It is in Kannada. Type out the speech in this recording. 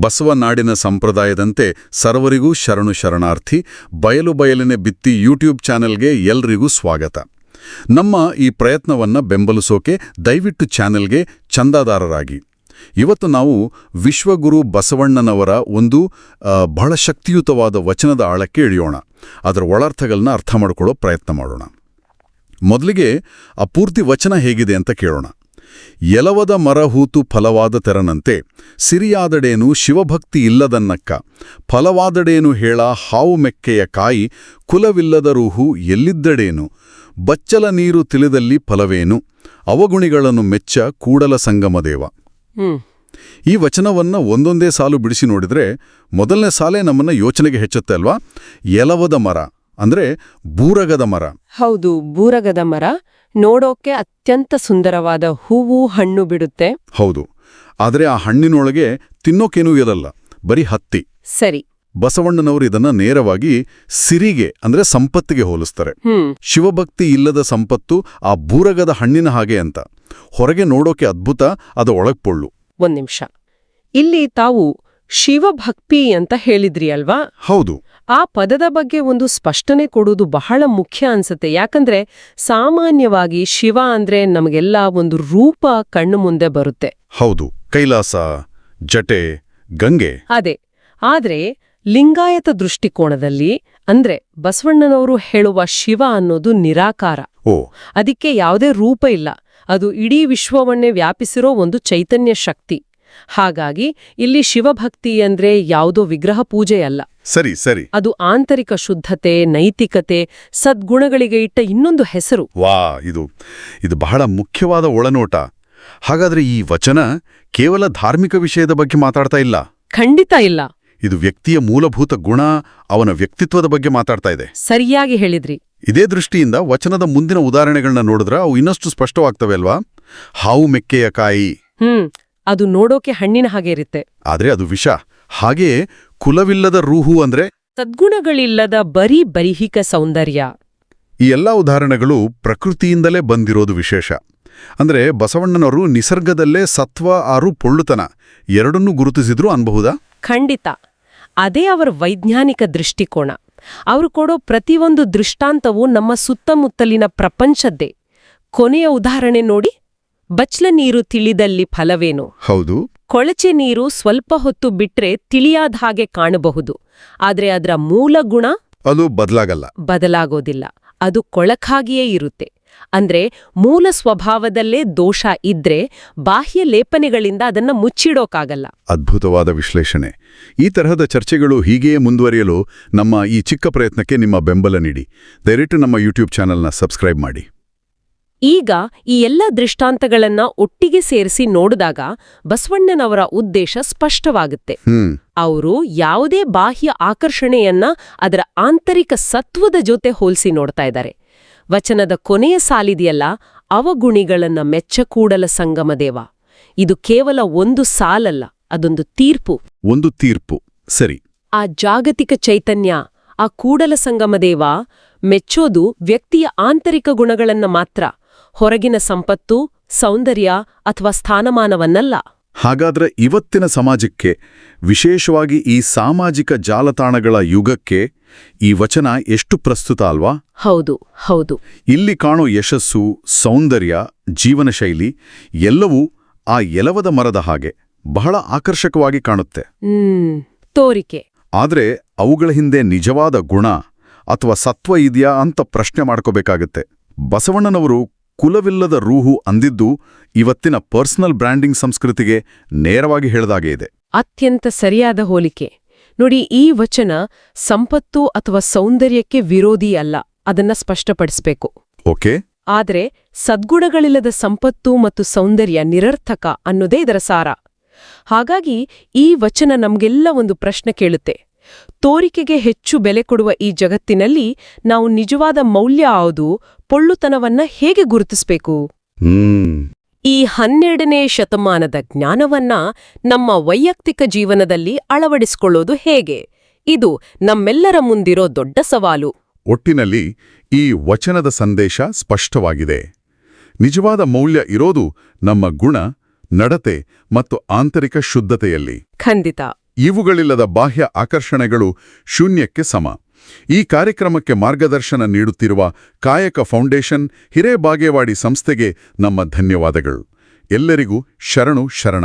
ಬಸವನಾಡಿನ ಸಂಪ್ರದಾಯದಂತೆ ಸರ್ವರಿಗೂ ಶರಣು ಶರಣಾರ್ಥಿ. ಬಯಲಿನೆ ಬಿತ್ತಿ ಯೂಟ್ಯೂಬ್ ಚಾನೆಲ್ಗೆ ಎಲ್ರಿಗೂ ಸ್ವಾಗತ. ನಮ್ಮ ಈ ಪ್ರಯತ್ನವನ್ನು ಬೆಂಬಲಿಸೋಕೆ ದಯವಿಟ್ಟು ಚಾನೆಲ್ಗೆ ಚಂದಾದಾರರಾಗಿ. ಇವತ್ತು ನಾವು ವಿಶ್ವಗುರು ಬಸವಣ್ಣನವರ ಒಂದು ಬಹಳ ಶಕ್ತಿಯುತವಾದ ವಚನದ ಆಳಕ್ಕೆ ಇಳಿಯೋಣ. ಅದರ ಒಳರ್ಥಗಳನ್ನ ಅರ್ಥ ಮಾಡಿಕೊಳ್ಳೋ ಪ್ರಯತ್ನ ಮಾಡೋಣ. ಮೊದಲಿಗೆ ಆ ಪೂರ್ತಿ ವಚನ ಹೇಗಿದೆ ಅಂತ ಕೇಳೋಣ. ಎಲವದ ಮರ ಹೂತು ಫಲವಾದ ತೆರನಂತೆ ಸಿರಿಯಾದಡೇನು ಶಿವಭಕ್ತಿ ಇಲ್ಲದನ್ನಕ್ಕ, ಫಲವಾದಡೇನು ಹೇಳ ಹಾವು ಮೆಕ್ಕೆಯ ಕಾಯಿ, ಕುಲವಿಲ್ಲದ ರೂಹು ಎಲ್ಲಿದ್ದಡೇನು, ಬಚ್ಚಲ ನೀರು ತಿಳಿದಲ್ಲಿ ಫಲವೇನು, ಅವಗುಣಿಗಳನ್ನು ಮೆಚ್ಚ ಕೂಡಲ ಸಂಗಮದೇವ. ಈ ವಚನವನ್ನ ಒಂದೊಂದೇ ಸಾಲು ಬಿಡಿಸಿ ನೋಡಿದ್ರೆ ಮೊದಲನೇ ಸಾಲೇ ನಮ್ಮನ್ನ ಯೋಚನೆಗೆ ಹೆಚ್ಚುತ್ತೆ ಅಲ್ವಾ? ಎಲವದ ಮರ ಅಂದ್ರೆ ಬೂರಗದ ಮರ. ಹೌದು, ಬೂರಗದ ಮರ ನೋಡೋಕೆ ಅತ್ಯಂತ ಸುಂದರವಾದ ಹೂವು ಹಣ್ಣು ಬಿಡುತ್ತೆ. ಹೌದು, ಆದರೆ ಆ ಹಣ್ಣಿನೊಳಗೆ ತಿನ್ನೋಕೇನೂ ಇರಲ್ಲ, ಬರೀ ಹತ್ತಿ. ಸರಿ. ಬಸವಣ್ಣನವರು ಇದನ್ನ ನೇರವಾಗಿ ಸಿರಿಗೆ ಅಂದ್ರೆ ಸಂಪತ್ತಿಗೆ ಹೋಲಿಸ್ತಾರೆ. ಶಿವಭಕ್ತಿ ಇಲ್ಲದ ಸಂಪತ್ತು ಆ ಬೂರಗದ ಹಣ್ಣಿನ ಹಾಗೆ ಅಂತ. ಹೊರಗೆ ನೋಡೋಕೆ ಅದ್ಭುತ, ಅದು ಒಳಗ್ಪೊಳ್ಳು. ಒಂದ್ ನಿಮಿಷ, ಇಲ್ಲಿ ತಾವು ಶಿವಭಕ್ತಿ ಅಂತ ಹೇಳಿದ್ರಿ ಅಲ್ವಾ? ಹೌದು. ಆ ಪದದ ಬಗ್ಗೆ ಒಂದು ಸ್ಪಷ್ಟನೆ ಕೊಡೋದು ಬಹಳ ಮುಖ್ಯ ಅನ್ಸುತ್ತೆ. ಯಾಕಂದ್ರೆ ಸಾಮಾನ್ಯವಾಗಿ ಶಿವ ಅಂದ್ರೆ ನಮಗೆಲ್ಲ ಒಂದು ರೂಪ ಕಣ್ಣು ಮುಂದೆ ಬರುತ್ತೆ. ಹೌದು, ಕೈಲಾಸ, ಜಟೆ, ಗಂಗೆ. ಅದೇ. ಆದ್ರೆ ಲಿಂಗಾಯತ ದೃಷ್ಟಿಕೋನದಲ್ಲಿ ಅಂದ್ರೆ ಬಸವಣ್ಣನವರು ಹೇಳುವ ಶಿವ ಅನ್ನೋದು ನಿರಾಕಾರ. ಅದಕ್ಕೆ ಯಾವುದೇ ರೂಪ ಇಲ್ಲ. ಅದು ಇಡೀ ವಿಶ್ವವನ್ನೇ ವ್ಯಾಪಿಸಿರೋ ಒಂದು ಚೈತನ್ಯ ಶಕ್ತಿ. ಹಾಗಾಗಿ ಇಲ್ಲಿ ಶಿವಭಕ್ತಿ ಅಂದ್ರೆ ಯಾವುದೋ ವಿಗ್ರಹ ಪೂಜೆಯಲ್ಲ. ಸರಿ ಸರಿ. ಅದು ಆಂತರಿಕ ಶುದ್ಧತೆ, ನೈತಿಕತೆ, ಸದ್ಗುಣಗಳಿಗೆ ಇಟ್ಟ ಇನ್ನೊಂದು ಹೆಸರು. ವಾ, ಇದು ಬಹಳ ಮುಖ್ಯವಾದ ಒಳನೋಟ. ಹಾಗಾದ್ರೆ ಈ ವಚನ ಕೇವಲ ಧಾರ್ಮಿಕ ವಿಷಯದ ಬಗ್ಗೆ ಮಾತಾಡ್ತಾ ಇಲ್ಲ? ಖಂಡಿತ ಇಲ್ಲ. ಇದು ವ್ಯಕ್ತಿಯ ಮೂಲಭೂತ ಗುಣ, ಅವನ ವ್ಯಕ್ತಿತ್ವದ ಬಗ್ಗೆ ಮಾತಾಡ್ತಾ ಇದೆ. ಸರಿಯಾಗಿ ಹೇಳಿದ್ರಿ. ಇದೇ ದೃಷ್ಟಿಯಿಂದ ವಚನದ ಮುಂದಿನ ಉದಾಹರಣೆಗಳನ್ನ ನೋಡಿದ್ರೆ ಅವು ಇನ್ನಷ್ಟು ಸ್ಪಷ್ಟವಾಗ್ತವೆ ಅಲ್ವಾ? ಹಾವು ಮೆಕ್ಕೆಯ ಕಾಯಿ. ಅದು ನೋಡೋಕೆ ಹಣ್ಣಿನ ಹಾಗೆ ಇರುತ್ತೆ, ಆದ್ರೆ ಅದು ವಿಷ. ಹಾಗೆಯೇ ಕುಲವಿಲ್ಲದ ರೂಹು ಅಂದ್ರೆ ಸದ್ಗುಣಗಳಿಲ್ಲದ ಬರೀ ಬರಿಹಿಕ ಸೌಂದರ್ಯ. ಈ ಎಲ್ಲಾ ಉದಾಹರಣೆಗಳು ಪ್ರಕೃತಿಯಿಂದಲೇ ಬಂದಿರೋದು ವಿಶೇಷ. ಅಂದ್ರೆ ಬಸವಣ್ಣನವರು ನಿಸರ್ಗದಲ್ಲೇ ಸತ್ವ ಆರು ಪೊಳ್ಳುತನ ಎರಡನ್ನೂ ಗುರುತಿಸಿದ್ರು ಅನ್ಬಹುದಾ? ಖಂಡಿತ. ಅದೇ ಅವರ ವೈಜ್ಞಾನಿಕ ದೃಷ್ಟಿಕೋನ. ಅವರು ಕೊಡೋ ಪ್ರತಿಯೊಂದು ದೃಷ್ಟಾಂತವೂ ನಮ್ಮ ಸುತ್ತಮುತ್ತಲಿನ ಪ್ರಪಂಚದ್ದೇ. ಕೊನೆಯ ಉದಾಹರಣೆ ನೋಡಿ. ಬಚ್ಲ ನೀರು ತಿಳಿದಲ್ಲಿ ಫಲವೇನು. ಹೌದು. ಕೊಳಚೆ ನೀರು ಸ್ವಲ್ಪ ಹೊತ್ತು ಬಿಟ್ರೆ ತಿಳಿಯಾದ ಹಾಗೆ ಕಾಣಬಹುದು, ಆದ್ರೆ ಅದರ ಮೂಲ ಗುಣ ಅದು ಬದಲಾಗೋದಿಲ್ಲ. ಅದು ಕೊಳಕಾಗಿಯೇ ಇರುತ್ತೆ. ಅಂದ್ರೆ ಮೂಲ ಸ್ವಭಾವದಲ್ಲೇ ದೋಷ ಇದ್ರೆ ಬಾಹ್ಯ ಲೇಪನೆಗಳಿಂದ ಅದನ್ನ ಮುಚ್ಚಿಡೋಕಾಗಲ್ಲ. ಅದ್ಭುತವಾದ ವಿಶ್ಲೇಷಣೆ. ಈ ತರಹದ ಚರ್ಚೆಗಳು ಹೀಗೆಯೇ ಮುಂದುವರಿಯಲು ನಮ್ಮ ಈ ಚಿಕ್ಕ ಪ್ರಯತ್ನಕ್ಕೆ ನಿಮ್ಮ ಬೆಂಬಲ ನೀಡಿ. ದಯವಿಟ್ಟು ನಮ್ಮ ಯೂಟ್ಯೂಬ್ ಚಾನೆಲ್ನ ಸಬ್ಸ್ಕ್ರೈಬ್ ಮಾಡಿ. ಈಗ ಈ ಎಲ್ಲ ದೃಷ್ಟಾಂತಗಳನ್ನ ಒಟ್ಟಿಗೆ ಸೇರಿಸಿ ನೋಡಿದಾಗ ಬಸವಣ್ಣನವರ ಉದ್ದೇಶ ಸ್ಪಷ್ಟವಾಗುತ್ತೆ. ಅವರು ಯಾವುದೇ ಬಾಹ್ಯ ಆಕರ್ಷಣೆಯನ್ನ ಅದರ ಆಂತರಿಕ ಸತ್ವದ ಜೊತೆ ಹೋಲಿಸಿ ನೋಡ್ತಾ ಇದ್ದಾರೆ. ವಚನದ ಕೊನೆಯ ಸಾಲಿದೆಯಲ್ಲ, ಅವಗುಣಿಗಳನ್ನ ಮೆಚ್ಚ ಕೂಡಲ ಸಂಗಮದೇವ. ಇದು ಕೇವಲ ಒಂದು ಸಾಲಲ್ಲ, ಅದೊಂದು ತೀರ್ಪು. ಸರಿ. ಆ ಜಾಗತಿಕ ಚೈತನ್ಯ, ಆ ಕೂಡಲ ಸಂಗಮದೇವ ಮೆಚ್ಚೋದು ವ್ಯಕ್ತಿಯ ಆಂತರಿಕ ಗುಣಗಳನ್ನ ಮಾತ್ರ, ಹೊರಗಿನ ಸಂಪತ್ತು, ಸೌಂದರ್ಯ ಅಥವಾ ಸ್ಥಾನಮಾನವನ್ನಲ್ಲ. ಹಾಗಾದ್ರೆ ಇವತ್ತಿನ ಸಮಾಜಕ್ಕೆ, ವಿಶೇಷವಾಗಿ ಈ ಸಾಮಾಜಿಕ ಜಾಲತಾಣಗಳ ಯುಗಕ್ಕೆ ಈ ವಚನ ಎಷ್ಟು ಪ್ರಸ್ತುತ ಅಲ್ವಾ? ಹೌದು. ಇಲ್ಲಿ ಕಾಣೋ ಯಶಸ್ಸು, ಸೌಂದರ್ಯ, ಜೀವನ ಶೈಲಿ ಎಲ್ಲವೂ ಆ ಎಲವದ ಮರದ ಹಾಗೆ ಬಹಳ ಆಕರ್ಷಕವಾಗಿ ಕಾಣುತ್ತೆ. ತೋರಿಕೆ. ಆದ್ರೆ ಅವುಗಳ ಹಿಂದೆ ನಿಜವಾದ ಗುಣ ಅಥವಾ ಸತ್ವ ಇದೆಯಾ ಅಂತ ಪ್ರಶ್ನೆ ಮಾಡ್ಕೋಬೇಕಾಗತ್ತೆ. ಬಸವಣ್ಣನವರು ಕುಲವಿಲ್ಲದ ರೂಹು ಅಂದಿದ್ದು ಇವತ್ತಿನ ಪರ್ಸನಲ್ ಬ್ರ್ಯಾಂಡಿಂಗ್ ಸಂಸ್ಕೃತಿಗೆ ನೇರವಾಗಿ ಹೇಳಿದಾಗೆ ಇದೆ. ಅತ್ಯಂತ ಸರಿಯಾದ ಹೋಲಿಕೆ. ನೋಡಿ, ಈ ವಚನ ಸಂಪತ್ತು ಅಥವಾ ಸೌಂದರ್ಯಕ್ಕೆ ವಿರೋಧಿ ಅಲ್ಲ, ಅದನ್ನ ಸ್ಪಷ್ಟಪಡಿಸ್ಬೇಕು. ಓಕೆ. ಆದ್ರೆ ಸದ್ಗುಣಗಳಿಲ್ಲದ ಸಂಪತ್ತು ಮತ್ತು ಸೌಂದರ್ಯ ನಿರರ್ಥಕ ಅನ್ನೋದೇ ಇದರ ಸಾರ. ಹಾಗಾಗಿ ಈ ವಚನ ನಮ್ಗೆಲ್ಲ ಒಂದು ಪ್ರಶ್ನೆ ಕೇಳುತ್ತೆ. ತೋರಿಕೆಗೆ ಹೆಚ್ಚು ಬೆಲೆ ಕೊಡುವ ಈ ಜಗತ್ತಿನಲ್ಲಿ ನಾವು ನಿಜವಾದ ಮೌಲ್ಯ ಯಾವುದು, ಪೊಳ್ಳುತನವನ್ನ ಹೇಗೆ ಗುರುತಿಸಬೇಕು? ಈ 12ನೇ ಶತಮಾನದ ಜ್ಞಾನವನ್ನ ನಮ್ಮ ವೈಯಕ್ತಿಕ ಜೀವನದಲ್ಲಿ ಅಳವಡಿಸಿಕೊಳ್ಳೋದು ಹೇಗೆ? ಇದು ನಮ್ಮೆಲ್ಲರ ಮುಂದಿರೋ ದೊಡ್ಡ ಸವಾಲು. ಒಟ್ಟಿನಲ್ಲಿ ಈ ವಚನದ ಸಂದೇಶ ಸ್ಪಷ್ಟವಾಗಿದೆ. ನಿಜವಾದ ಮೌಲ್ಯ ಇರೋದು ನಮ್ಮ ಗುಣ, ನಡತೆ ಮತ್ತು ಆಂತರಿಕ ಶುದ್ಧತೆಯಲ್ಲಿ. ಖಂಡಿತ. ಇವುಗಳಿಲ್ಲದ ಬಾಹ್ಯ ಆಕರ್ಷಣೆಗಳು ಶೂನ್ಯಕ್ಕೆ ಸಮ. ಈ ಕಾರ್ಯಕ್ರಮಕ್ಕೆ ಮಾರ್ಗದರ್ಶನ ನೀಡುತ್ತಿರುವ ಕಾಯಕ ಫೌಂಡೇಶನ್ ಹಿರೇಬಾಗೇವಾಡಿ ಸಂಸ್ಥೆಗೆ ನಮ್ಮ ಧನ್ಯವಾದಗಳು. ಎಲ್ಲರಿಗೂ ಶರಣು ಶರಣ.